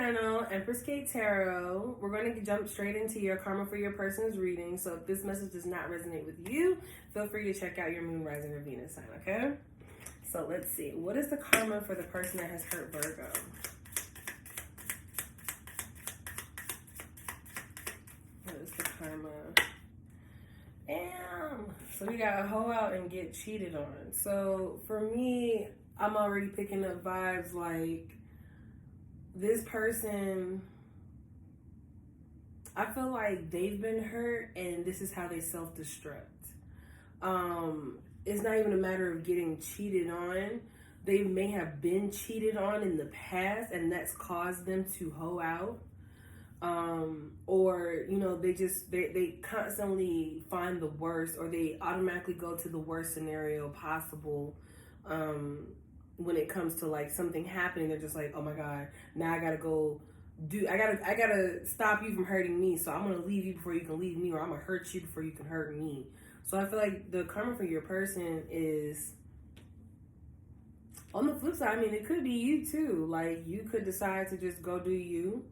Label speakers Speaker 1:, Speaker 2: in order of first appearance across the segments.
Speaker 1: channel, Empress Kate Tarot. We're going to jump straight into your karma for your person's reading. So if this message does not resonate with you, feel free to check out your moon, rising, or Venus sign, okay? So let's see. What is the karma for the person that has hurt Virgo? What is the karma? Damn. So we got to hoe out and get cheated on. So for me, I'm already picking up vibes like this person, I feel like they've been hurt and this is how they self-destruct. It's not even a matter of getting cheated on. They may have been cheated on in the past and that's caused them to hoe out. Or, you know, they constantly find the worst, or they automatically go to the worst scenario possible. When it comes to like something happening, they're just like, oh my God, now I gotta stop you from hurting me. So I'm gonna leave you before you can leave me, or I'm gonna hurt you before you can hurt me. So I feel like the karma for your person is, on the flip side, I mean, it could be you too. Like, you could decide to just go do you.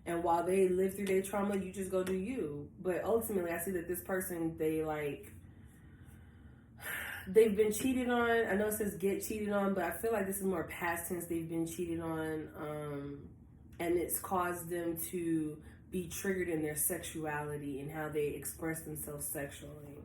Speaker 1: And while they live through their trauma, you just go do you. But ultimately, I see that this person, they've been cheated on. I know it says get cheated on, but I feel like this is more past tense. They've been cheated on, and it's caused them to be triggered in their sexuality and how they express themselves sexually.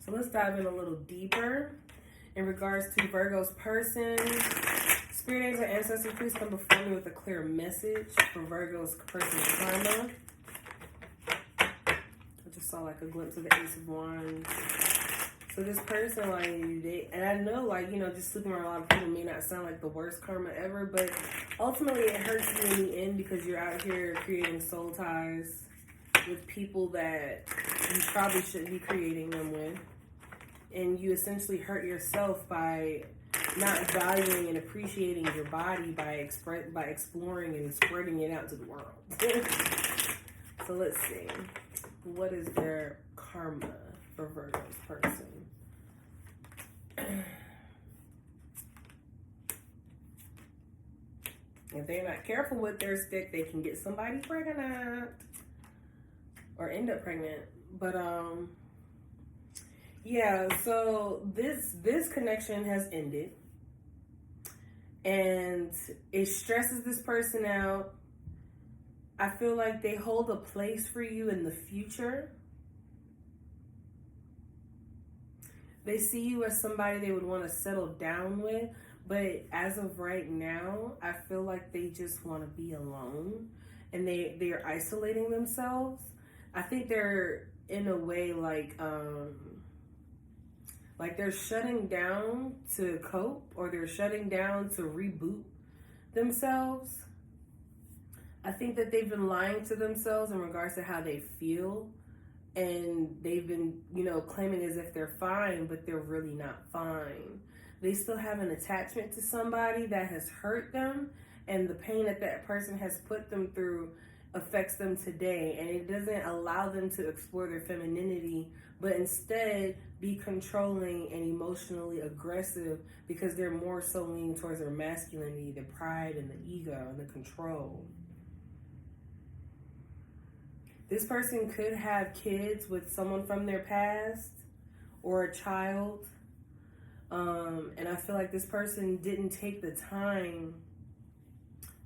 Speaker 1: So let's dive in a little deeper. In regards to Virgo's person, Spirit angels and ancestors, please come before me with a clear message for Virgo's person's karma. I just saw like a glimpse of the Ace of Wands. So this person, like, and I know, like, you know, just sleeping around a lot of people may not sound like the worst karma ever, but ultimately it hurts you in the end because you're out here creating soul ties with people that you probably shouldn't be creating them with. And you essentially hurt yourself by not valuing and appreciating your body by exploring and spreading it out to the world. So let's see. What is their karma for Virgo's person? If they're not careful with their stick, they can get somebody pregnant or end up pregnant. But yeah, so this connection has ended and it stresses this person out. I feel like they hold a place for you in the future. They see you as somebody they would want to settle down with, but as of right now, I feel like they just want to be alone and they are isolating themselves. I think they're in a way like they're shutting down to cope, or they're shutting down to reboot themselves. I think that they've been lying to themselves in regards to how they feel. And they've been, you know, claiming as if they're fine, but they're really not fine. They still have an attachment to somebody that has hurt them, and the pain that that person has put them through affects them today. And it doesn't allow them to explore their femininity, but instead be controlling and emotionally aggressive because they're more so leaning towards their masculinity, the pride and the ego and the control. This person could have kids with someone from their past or a child. And I feel like this person didn't take the time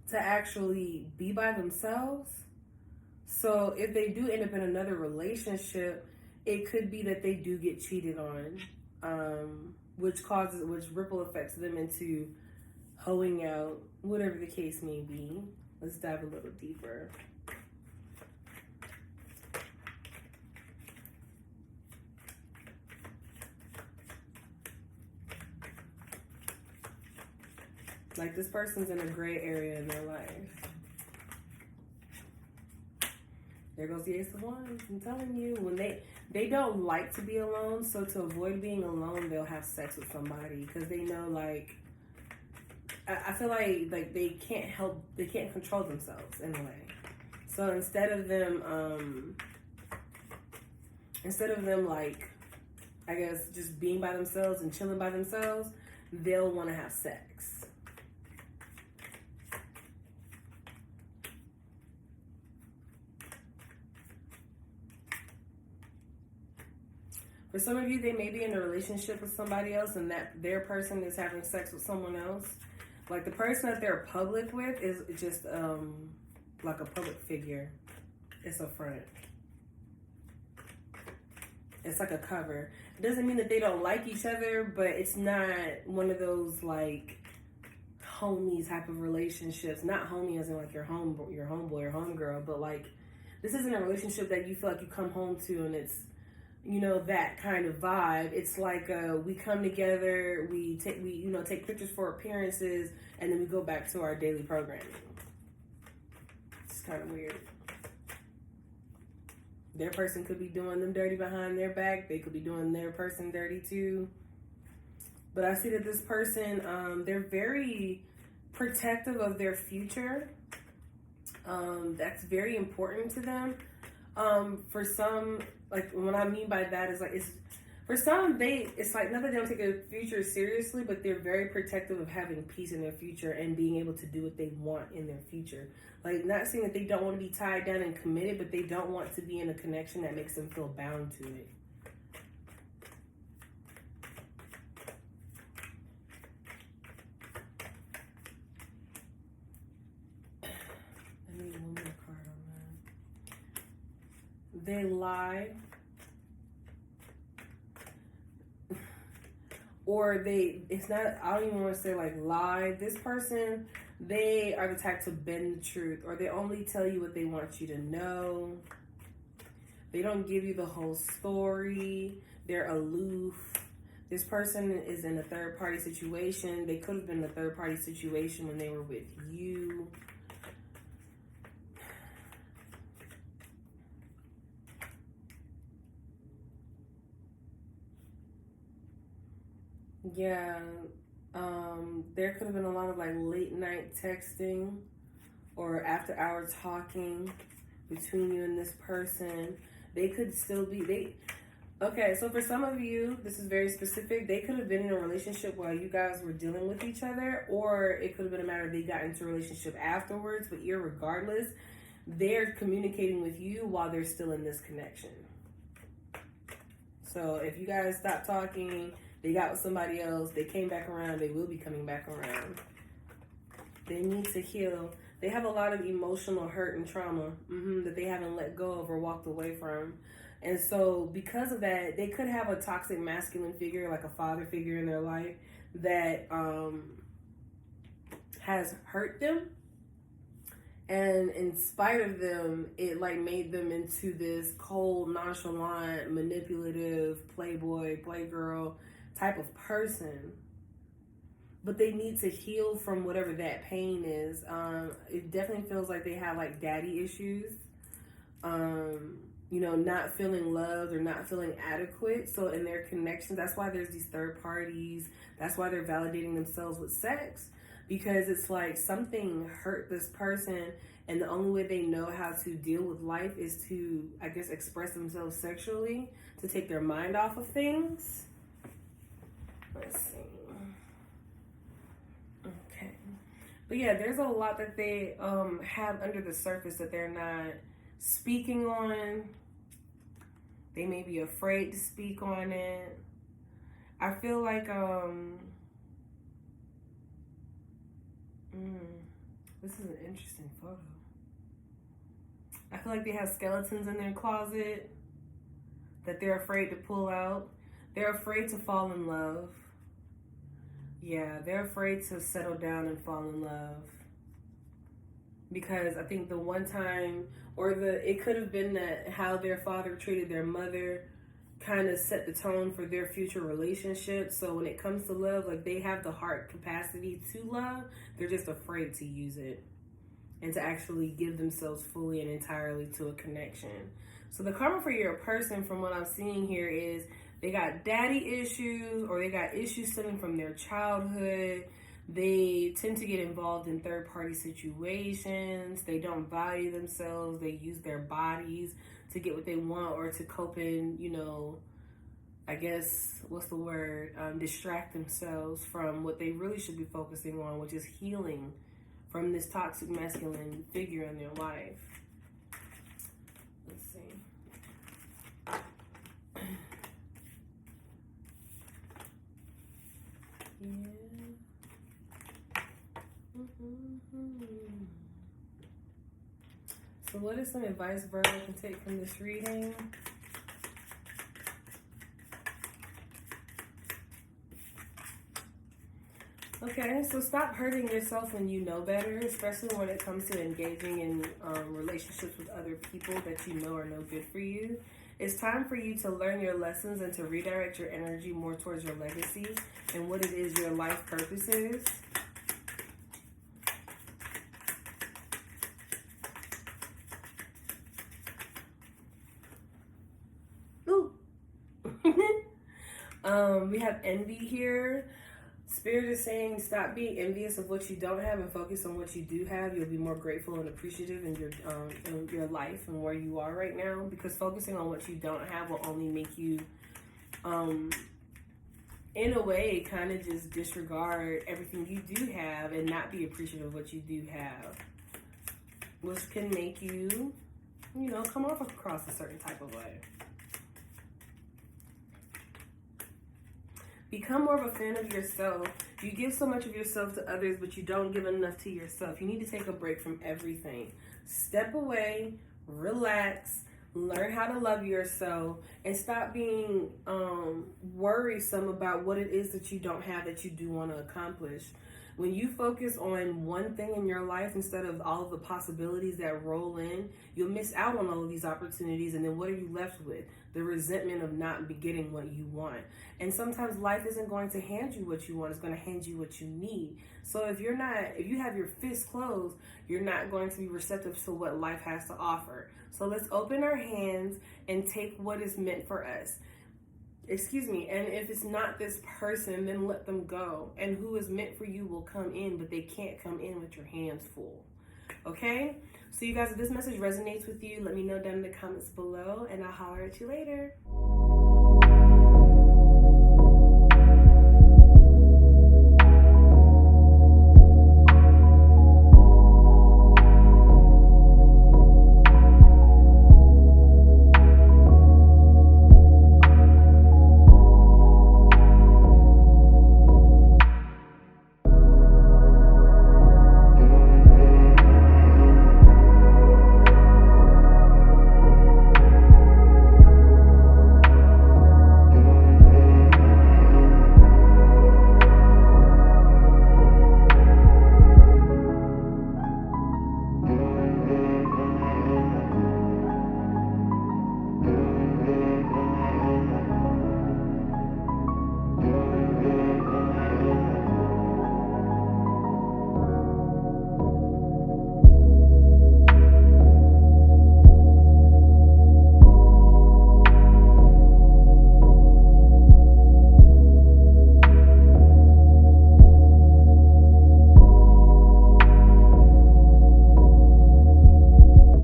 Speaker 1: to actually be by themselves. So if they do end up in another relationship, it could be that they do get cheated on, which ripple affects them into hoeing out, whatever the case may be. Let's dive a little deeper. Like, this person's in a gray area in their life. There goes the Ace of Wands. I'm telling you, when they don't like to be alone, so to avoid being alone, they'll have sex with somebody because they know, like, I feel like they can't control themselves in a way. So instead of them like, I guess, just being by themselves and chilling by themselves, they'll want to have sex. For some of you, they may be in a relationship with somebody else and that their person is having sex with someone else. Like the person that they're public with is just like a public figure. It's a front. It's like a cover. It doesn't mean that they don't like each other, but it's not one of those like homie type of relationships. Not homie as in like your homeboy or homegirl, but like this isn't a relationship that you feel like you come home to and it's, you know, that kind of vibe. It's like we come together, we take pictures for appearances, and then we go back to our daily programming. It's kind of weird. Their person could be doing them dirty behind their back. They could be doing their person dirty too. But I see that this person, they're very protective of their future. That's very important to them. For some, like what I mean by that is like, it's for some, it's like not that they don't take their future seriously, but they're very protective of having peace in their future and being able to do what they want in their future. Like, not saying that they don't want to be tied down and committed, but they don't want to be in a connection that makes them feel bound to it. I need one more card on that. They lie. Or it's not, I don't even want to say like lie. This person, they are the type to bend the truth, or they only tell you what they want you to know. They don't give you the whole story. They're aloof. This person is in a third party situation. They could have been in a third party situation when they were with you. Yeah, there could have been a lot of like late night texting or after hour talking between you and this person. They could still be, okay, so for some of you, this is very specific. They could have been in a relationship while you guys were dealing with each other, or it could have been a matter of they got into a relationship afterwards, but irregardless, they're communicating with you while they're still in this connection. So if you guys stop talking, they got with somebody else, they came back around, they will be coming back around. They need to heal. They have a lot of emotional hurt and trauma that they haven't let go of or walked away from. And so because of that, they could have a toxic masculine figure, like a father figure in their life that has hurt them. And in spite of them, it like made them into this cold, nonchalant, manipulative, playboy, playgirl type of person. But they need to heal from whatever that pain is. It definitely feels like they have like daddy issues. You know, not feeling loved or not feeling adequate. So in their connections, that's why there's these third parties. That's why they're validating themselves with sex. Because it's like something hurt this person, and the only way they know how to deal with life is to, I guess, express themselves sexually to take their mind off of things. Let's see. Okay. But yeah, there's a lot that they have under the surface that they're not speaking on. They may be afraid to speak on it. I feel like this is an interesting photo. I feel like they have skeletons in their closet that they're afraid to pull out. They're afraid to fall in love. Yeah, they're afraid to settle down and fall in love. Because I think the one time, it could have been that how their father treated their mother kind of set the tone for their future relationship. So when it comes to love, like they have the heart capacity to love, they're just afraid to use it and to actually give themselves fully and entirely to a connection. So the karma for your person, from what I'm seeing here, is they got daddy issues, or they got issues stemming from their childhood. They tend to get involved in third-party situations. They don't value themselves. They use their bodies to get what they want or to cope in, you know, I guess, what's the word? Distract themselves from what they really should be focusing on, which is healing from this toxic masculine figure in their life. Let's see. So what is some advice Virgo can take from this reading? Okay, so stop hurting yourself when you know better, especially when it comes to engaging in relationships with other people that you know are no good for you. It's time for you to learn your lessons and to redirect your energy more towards your legacy and what it is your life purpose is. Ooh. We have envy here. Spirit is saying stop being envious of what you don't have and focus on what you do have. You'll be more grateful and appreciative in your life and where you are right now, because focusing on what you don't have will only make you, in a way, kind of just disregard everything you do have and not be appreciative of what you do have, which can make you, you know, come off across a certain type of way. Become more of a fan of yourself. You give so much of yourself to others, but you don't give enough to yourself. You need to take a break from everything. Step away, relax, learn how to love yourself, and stop being worrisome about what it is that you don't have that you do want to accomplish. When you focus on one thing in your life instead of all of the possibilities that roll in, you'll miss out on all of these opportunities, and then what are you left with? The resentment of not getting what you want. And sometimes life isn't going to hand you what you want, it's going to hand you what you need. So if you have your fists closed, you're not going to be receptive to what life has to offer. So let's open our hands and take what is meant for us. Excuse me, and if it's not this person, then let them go. And who is meant for you will come in, but they can't come in with your hands full. Okay? So you guys, if this message resonates with you, let me know down in the comments below, and I'll holler at you later.